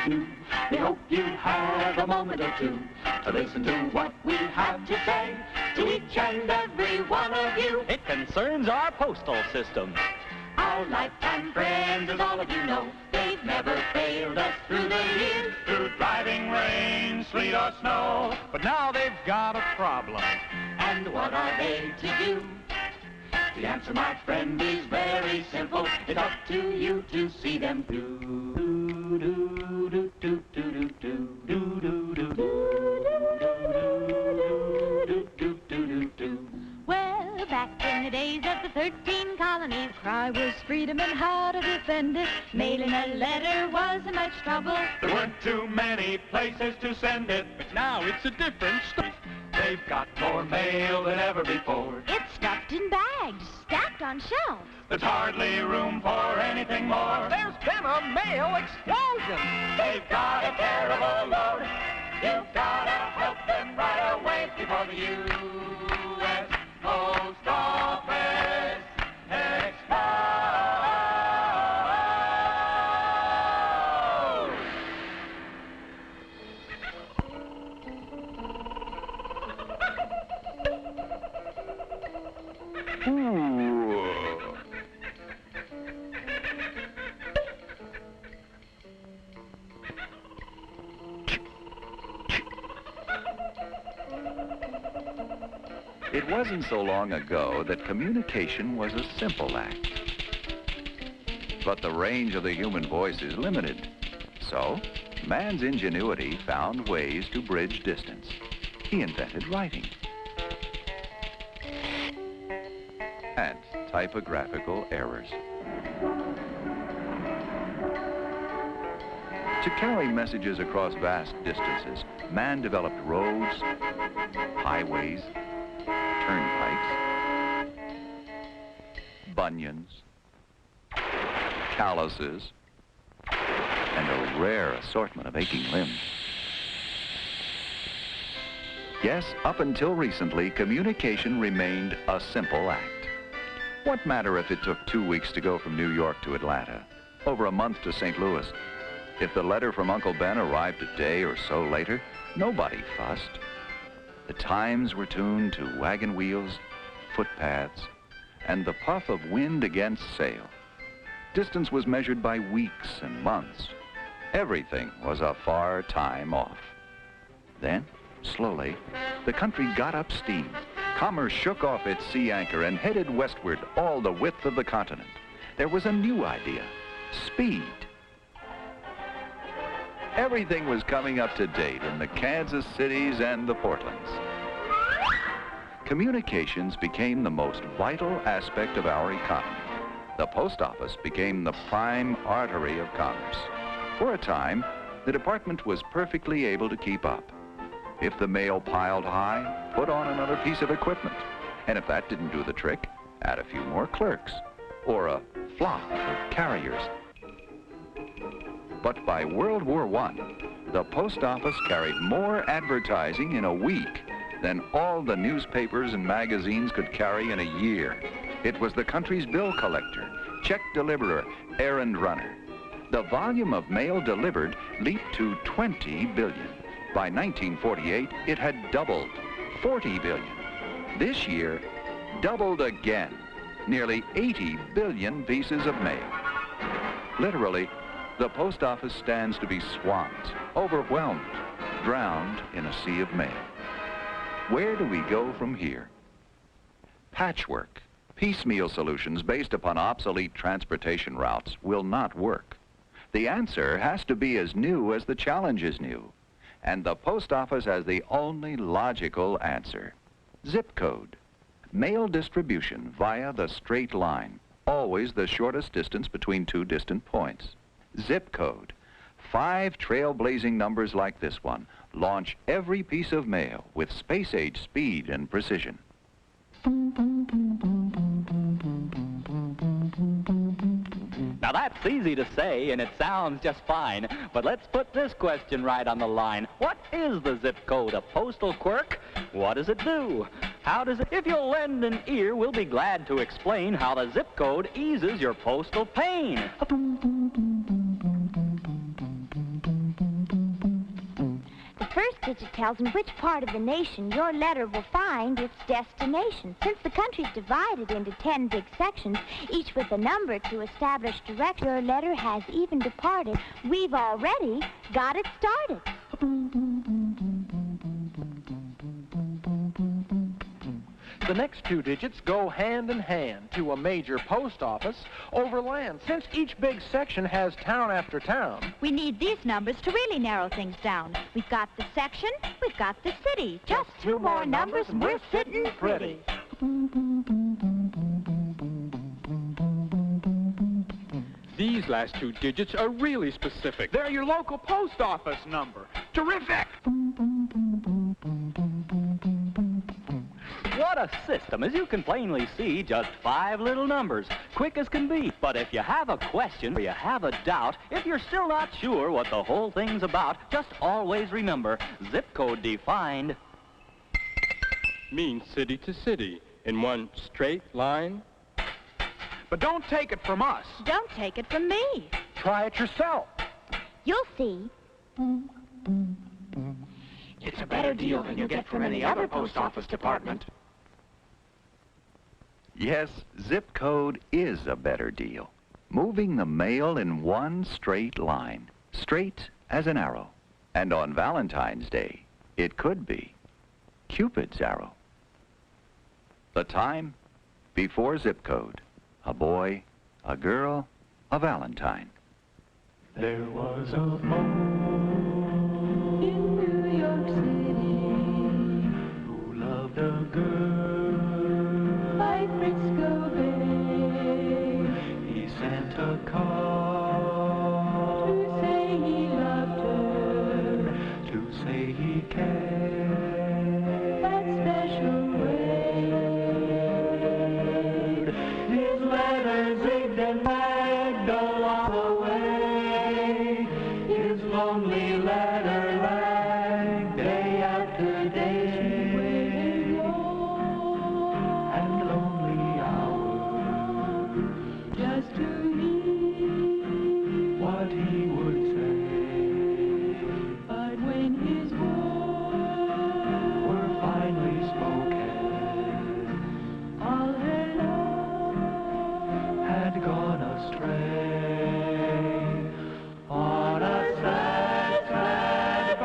do. We hope you have a moment or two to listen to what we have to say to each and every one of you. It concerns our postal system. Our lifetime friends, as all of you know, they've never failed us through the years. Through driving rain, sleet or snow. But now they've got a problem. And what are they to do? The answer, my friend, is very simple. It's up to you to see them through. Well, back in the days of the 13 colonies, cry was freedom and how to defend it. Mailing a letter wasn't much trouble. There weren't too many places to send it. But now it's a different story. They've got more mail than ever before. It's stuffed in bags, stacked on shelves. There's hardly room for anything more. There's been a mail explosion. They've got a terrible load. You've got to help them right away before the U.S. Post Office explodes. It wasn't so long ago that communication was a simple act. But the range of the human voice is limited. So, man's ingenuity found ways to bridge distance. He invented writing and typographical errors. To carry messages across vast distances, man developed roads, highways, turnpikes, bunions, calluses, and a rare assortment of aching limbs. Yes, up until recently, communication remained a simple act. What matter if it took 2 weeks to go from New York to Atlanta, over a month to St. Louis? If the letter from Uncle Ben arrived a day or so later, nobody fussed. The times were tuned to wagon wheels, footpaths, and the puff of wind against sail. Distance was measured by weeks and months. Everything was a far time off. Then, slowly, the country got up steam. Commerce shook off its sea anchor and headed westward all the width of the continent. There was a new idea: speed. Everything was coming up to date in the Kansas cities and the Portlands. Communications became the most vital aspect of our economy. The post office became the prime artery of commerce. For a time, the department was perfectly able to keep up. If the mail piled high, put on another piece of equipment. And if that didn't do the trick, add a few more clerks or a flock of carriers. But by World War I, the post office carried more advertising in a week than all the newspapers and magazines could carry in a year. It was the country's bill collector, check deliverer, errand runner. The volume of mail delivered leaped to 20 billion. By 1948, it had doubled, 40 billion. This year, doubled again, nearly 80 billion pieces of mail. Literally, the post office stands to be swamped, overwhelmed, drowned in a sea of mail. Where do we go from here? Patchwork, piecemeal solutions based upon obsolete transportation routes will not work. The answer has to be as new as the challenge is new. And the post office has the only logical answer: zip code. Mail distribution via the straight line, always the shortest distance between two distant points. Zip code. 5 trailblazing numbers like this one launch every piece of mail with space-age speed and precision. Now that's easy to say and it sounds just fine, but let's put this question right on the line. What is the zip code? A postal quirk? What does it do? How does it? If you'll lend an ear, we'll be glad to explain how the zip code eases your postal pain. digit tells in which part of the nation your letter will find its destination. Since the country's divided into 10 big sections, each with a number to establish direction, your letter has even departed. We've already got it started. The next 2 digits go hand in hand to a major post office over land. Since each big section has town after town, We need these numbers to really narrow things down. We've got the section, we've got the city. Just 2 more numbers and we're sitting pretty. These last 2 digits are really specific. They're your local post office number. Terrific! What a system. As you can plainly see, just 5 little numbers, quick as can be. But if you have a question or you have a doubt, if you're still not sure what the whole thing's about, just always remember, zip code defined Means city to city in one straight line. But don't take it from us. Don't take it from me. try it yourself. You'll see. It's a better deal than you get from any other post office department. Yes, zip code is a better deal. Moving the mail in one straight line, straight as an arrow. And on Valentine's Day, it could be Cupid's arrow. The time before zip code. A boy, a girl, a Valentine. There was a boy in New York City who loved a girl by Frisco Bay. He sent a card to say he loved her, to say he cared that special way. His letters zigged and lagged along the way. His lonely letter lagged day after day. And lonely hours just to hear what he would say. But when his words were finally spoken, all her love had gone astray. On a sad, sad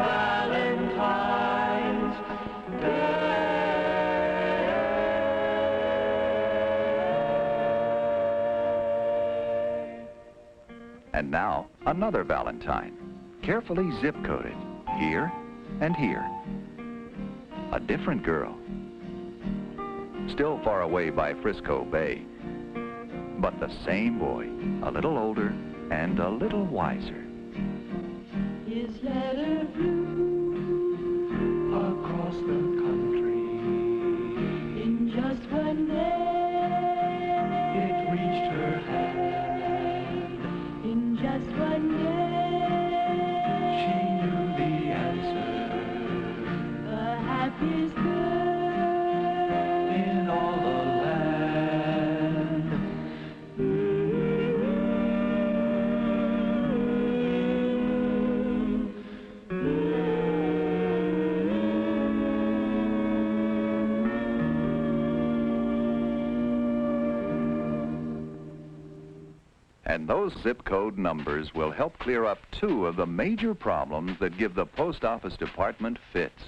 Valentine's Day. And now, another Valentine, carefully zip-coded, here and here. A different girl, still far away by Frisco Bay, but the same boy, a little older and a little wiser. His letter flew across the country. In just one day, it reached her hand. In just one day, she knew the answer. The happiest girl in all the land. And those zip code numbers will help clear up 2 of the major problems that give the post office department fits.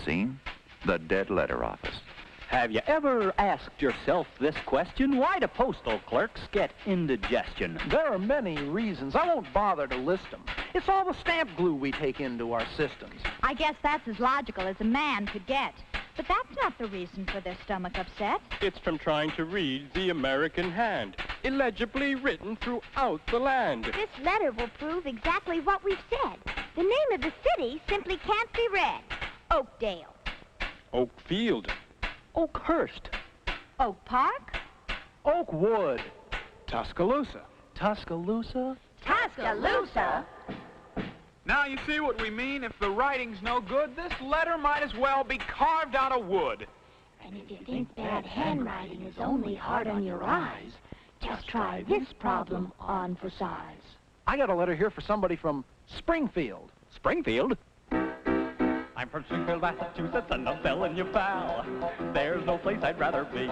Seen? The dead letter office. Have you ever asked yourself this question? Why do postal clerks get indigestion? There are many reasons. I won't bother to list them. It's all the stamp glue we take into our systems. I guess that's as logical as a man could get. But that's not the reason for their stomach upset. It's from trying to read the American hand, illegibly written throughout the land. This letter will prove exactly what we've said. The name of the city simply can't be read. Oakdale. Oakfield. Oakhurst. Oak Park? Oakwood. Tuscaloosa. Tuscaloosa? Tuscaloosa? Now you see what we mean? If the writing's no good, this letter might as well be carved out of wood. And if you think bad handwriting is only hard on your eyes, just try this problem on for size. I got a letter here for somebody from Springfield. Springfield? I'm from Springfield, Massachusetts, and I'm telling you, pal, there's no place I'd rather be.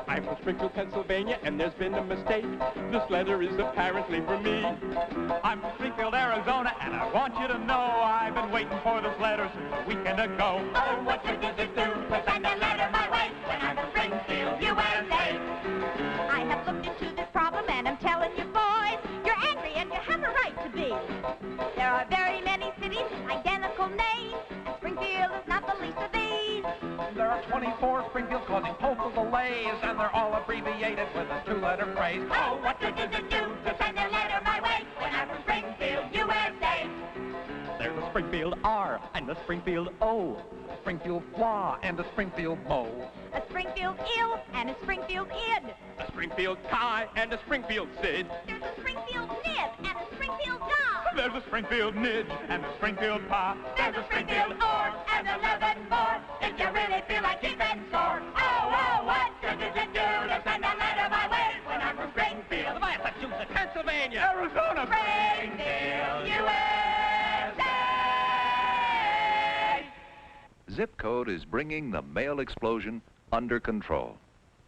I'm from Springfield, Pennsylvania, and there's been a mistake. This letter is apparently for me. I'm from Springfield, Arizona, and I want you to know I've been waiting for this letter since a weekend ago. Oh, what good does it do to send a letter my way when I'm from Springfield, USA? I have looked into this problem, and I'm telling you, boys, you're angry and you have a right to be. There are very many cities, identical names, and Springfield is not the least of these. There are 24 Springfields causing postal delays, and they're all abbreviated with a two-letter phrase. Oh, what good does it do to send a letter my way when I'm from Springfield, USA? There's a Springfield R and a Springfield O. A Springfield flaw and a Springfield bow. A Springfield ill and a Springfield id. A Springfield Kai and a Springfield Sid. There's a Springfield nib and a Springfield dog. There's a Springfield Nidge and a Springfield Pa. There's a Springfield or and 11 more if you really feel like keeping score. Oh, what good does it do to send a letter my way when I'm from Springfield, Massachusetts, Pennsylvania, Arizona, Springfield, USA? Zip code is bringing the mail explosion under control.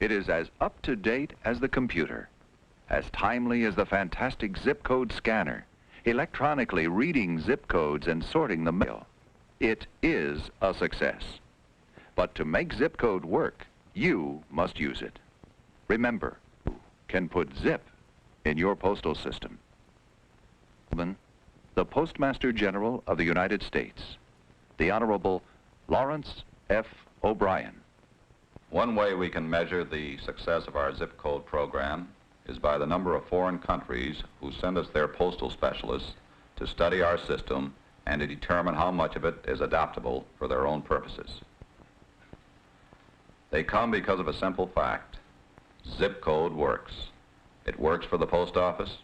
It is as up-to-date as the computer, as timely as the fantastic zip code scanner, electronically reading zip codes and sorting the mail. It is a success. But to make zip code work, you must use it. Remember, you can put zip in your postal system. The Postmaster General of the United States, the Honorable Lawrence F. O'Brien. One way we can measure the success of our zip code program is by the number of foreign countries who send us their postal specialists to study our system and to determine how much of it is adaptable for their own purposes. They come because of a simple fact. Zip code works. It works for the post office.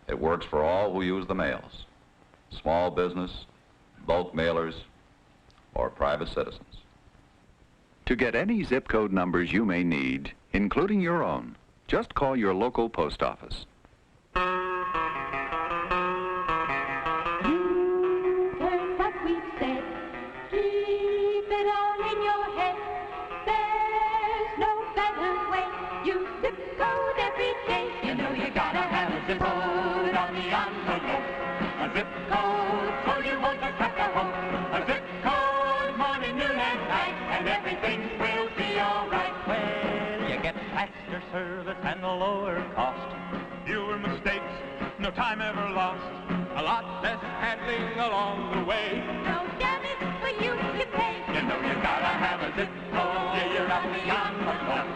It works for all who use the mails. Small business, bulk mailers, or private citizens. To get any zip code numbers you may need, including your own, just call your local post office. You heard what we said. Keep it all in your head. There's no better way. Use zip code every day. You know you gotta have a zip code on the envelope. A zip code so you won't just have to hope. A zip code morning, noon, and night, and everything will be alright. Well, you get faster service and a lower cost. fewer mistakes, no time ever lost, a lot less handling along the way. No damage for you to pay. You know you gotta have a zip code. Yeah, you're on the envelope.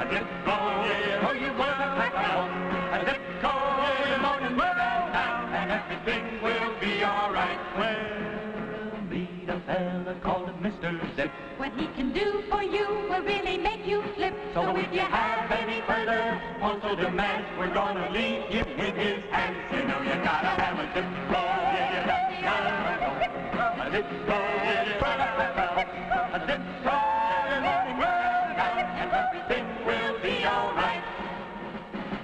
A zip code. Yeah, oh, you won't have to hope. A zip code. Yeah, you're morning, noon, and night, and everything will be alright. Well, meet a fella called Mr. Zip. What he can do for you will really make you flip. So if you have any further postal demands, we're gonna leave you in his hands. You know you gotta have a zip code. Yeah, you gotta a zip code. Yeah, you gotta have a zip code. And everything will be alright.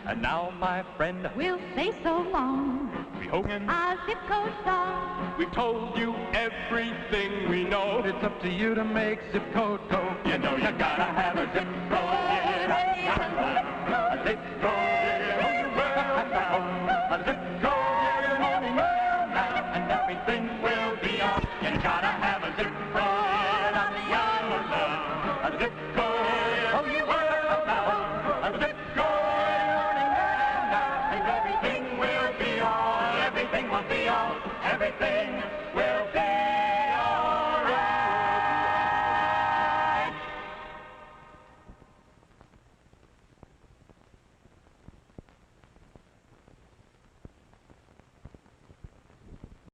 And now, my friend, We'll say so long. We Hogan, Our zip code song. We've told you everything we know. It's up to you to make zip code go. You know you gotta have a zip code. A zip code. A zip code. And everything will be all. You gotta have a zip code on the envelope. A zip code. Oh, you will. A zip code. And everything will be all. Everything will be all. Everything